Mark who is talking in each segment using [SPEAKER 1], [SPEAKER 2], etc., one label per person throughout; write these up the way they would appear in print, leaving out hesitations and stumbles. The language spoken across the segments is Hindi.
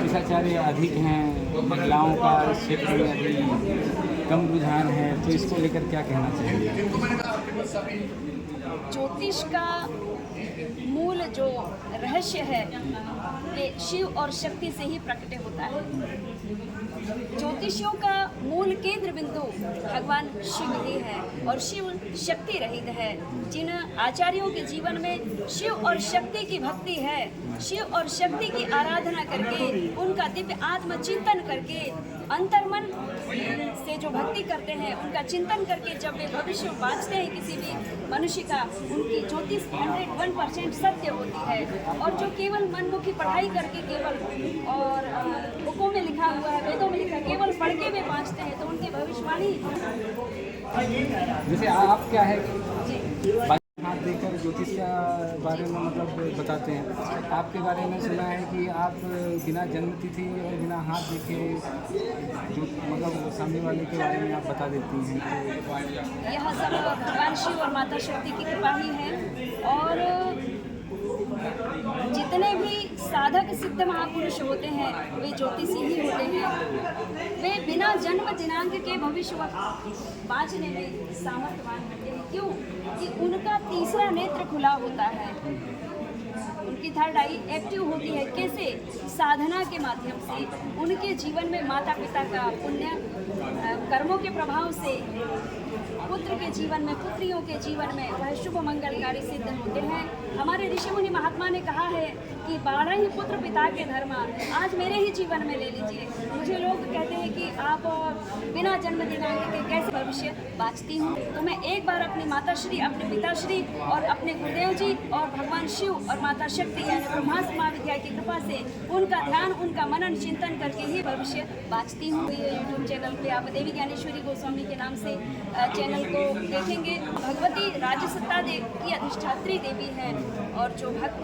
[SPEAKER 1] ज्योतिषाचार्य अधिक हैं, महिलाओं का इस क्षेत्र में अभी कम रुझान है, तो इसको लेकर क्या कहना चाहिए?
[SPEAKER 2] ज्योतिष का मूल जो रहस्य है ये शिव और शक्ति से ही प्रकट होता है। ज्योतिषियों का मूल केंद्र बिंदु भगवान शिव ही है और शिव शक्ति रहित है। जिन आचार्यों के जीवन में शिव और शक्ति की भक्ति है, शिव और शक्ति की आराधना करके, उनका दिव्य आत्मचिंतन करके, अंतर्मन से जो भक्ति करते हैं, उनका चिंतन करके जब वे भविष्य बाँचते हैं किसी भी मनुष्य का, उनकी ज्योतिष 101% सत्य होती है। और जो केवल मनमुखी पढ़ाई करके केवल और बुकों में लिखा हुआ है, वेदों में लिखा, केवल पढ़ के वे बाँचते हैं, तो उनकी भविष्यवाणी।
[SPEAKER 1] जैसे आप क्या है हाथ देकर ज्योतिष के बारे में मतलब बताते हैं, आपके बारे में सुना है कि आप बिना जन्म तिथि और बिना हाथ देखे जो मतलब सामने वाले के बारे में आप बता देती हैं। तो
[SPEAKER 2] यह सब भगवान शिव और माता शक्ति की कृपा ही है। और जितने भी साधक सिद्ध महापुरुष होते हैं वे ज्योतिषी ही होते हैं। वे बिना जन्म दिनांक के भविष्य बाँचने में सामर्थ्यवान होते हैं। क्यों? कि उनका तीसरा नेत्र खुला होता है, उनकी थर्ड आई एक्टिव होती है। कैसे? साधना के माध्यम से। उनके जीवन में माता पिता का पुण्य कर्मों के प्रभाव से पुत्र के जीवन में, पुत्रियों के जीवन में वह शुभ मंगलकारी सिद्ध होते हैं। हमारे ऋषि मुनि महात्मा ने कहा है कि 12 ही पुत्र पिता के धर्म आज मेरे ही जीवन में ले लीजिए। मुझे लोग कहते हैं कि आप बिना जन्म दिनांक के कैसे भविष्य बाँचती हूँ, तो मैं एक बार अपनी माताश्री, अपने पिताश्री और अपने गुरुदेव जी और भगवान शिव और माता शक्ति यानी ब्रह्मास्त्र महाविद्या की कृपा से उनका ध्यान, उनका मनन चिंतन करके ही भविष्य बाँचती हूँ। यूट्यूब चैनल पे आप देवी ज्ञानेश्वरी गोस्वामी के नाम से चैनल को देखेंगे। भगवती राजसत्ता की अधिष्ठात्री देवी है और जो भक्त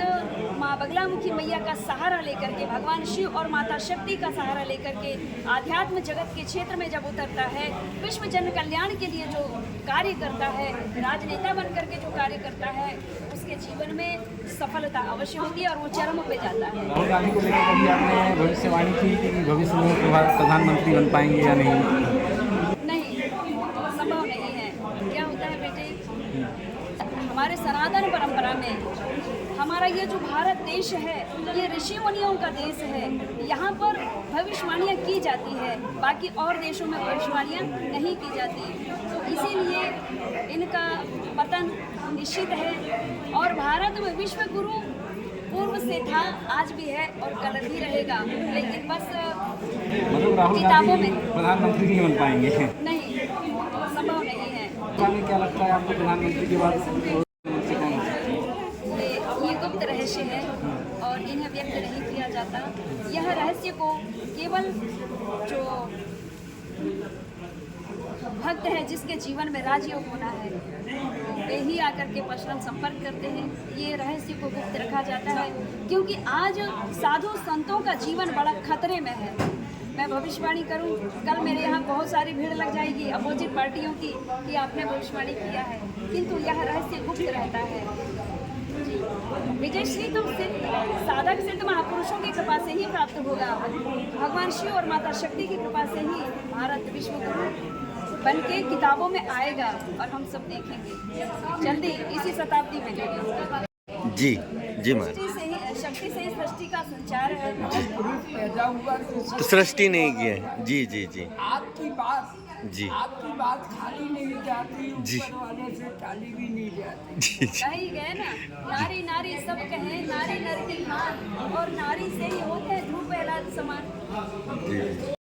[SPEAKER 2] माँ बगलामुखी मैया का सहारा लेकर के, भगवान शिव और माता शक्ति का सहारा लेकर के आध्यात्म जगत के क्षेत्र में जब उतरता है, विश्व जन कल्याण के लिए जो कार्य करता है, राजनेता बनकर के जो कार्य करता है, उसके जीवन में सफलता अवश्य होती है और वो चरम पे जाता है।
[SPEAKER 1] राहुल गांधी को लेकर कभी आपने भविष्यवाणी की कि भविष्य में प्रधानमंत्री बन पाएंगे या नहीं?
[SPEAKER 2] नहीं, संभव नहीं है। क्या होता है बेटे, हमारे सनातन परंपरा में हमारा ये जो भारत देश है ये ऋषि मुनियों का देश है। यहाँ पर भविष्यवाणियाँ की जाती है, बाकी और देशों में भविष्यवाणियाँ नहीं की जाती। तो इसीलिए इनका पतन निश्चित है। और भारत में विश्व गुरु पूर्व से था, आज भी है और कल भी रहेगा, लेकिन बस
[SPEAKER 1] मतलब राहुल
[SPEAKER 2] किताबों
[SPEAKER 1] गांधी
[SPEAKER 2] में
[SPEAKER 1] प्रधानमंत्री नहीं बन पाएंगे?
[SPEAKER 2] नहीं, संभव नहीं है।
[SPEAKER 1] क्या लगता है आपको प्रधानमंत्री के बाद?
[SPEAKER 2] ये गुप्त रहस्य है और इन्हें व्यक्त नहीं किया जाता। यह रहस्य को केवल जो भक्त है, जिसके जीवन में राजयोग होना है, वे ही आकर के पर्सनल संपर्क करते हैं। ये रहस्य को गुप्त रखा जाता है क्योंकि आज साधु संतों का जीवन बड़ा खतरे में है। मैं भविष्यवाणी करूं, कल मेरे यहाँ बहुत सारी भीड़ लग जाएगी अपोजिट पार्टियों की कि आपने भविष्यवाणी किया है, किंतु यह रहस्य गुप्त रहता है। विजयश्री तो साधक सिद्ध महापुरुषों की कृपा से ही प्राप्त होगा। भगवान शिव और माता शक्ति की कृपा से ही भारत विश्व गुरु बन के किताबों में आएगा और हम सब देखेंगे जल्दी इसी शताब्दी में।
[SPEAKER 3] जी जी मैम,
[SPEAKER 2] शक्ति से ही सृष्टि का संचार है।
[SPEAKER 4] पैदा हुआ
[SPEAKER 3] तो सृष्टि नहीं की है। जी जी जी
[SPEAKER 4] आपकी बात
[SPEAKER 3] जी,
[SPEAKER 4] आपकी बात खाली नहीं जाती,
[SPEAKER 3] जी।
[SPEAKER 4] ऊपर वाले से टाली भी नहीं जाती।
[SPEAKER 3] जी
[SPEAKER 2] कही गए ना, नारी नारी सब कहे, नारी नर की खान, और नारी से ही होते हैं ध्रुव पहला समान।
[SPEAKER 3] जी।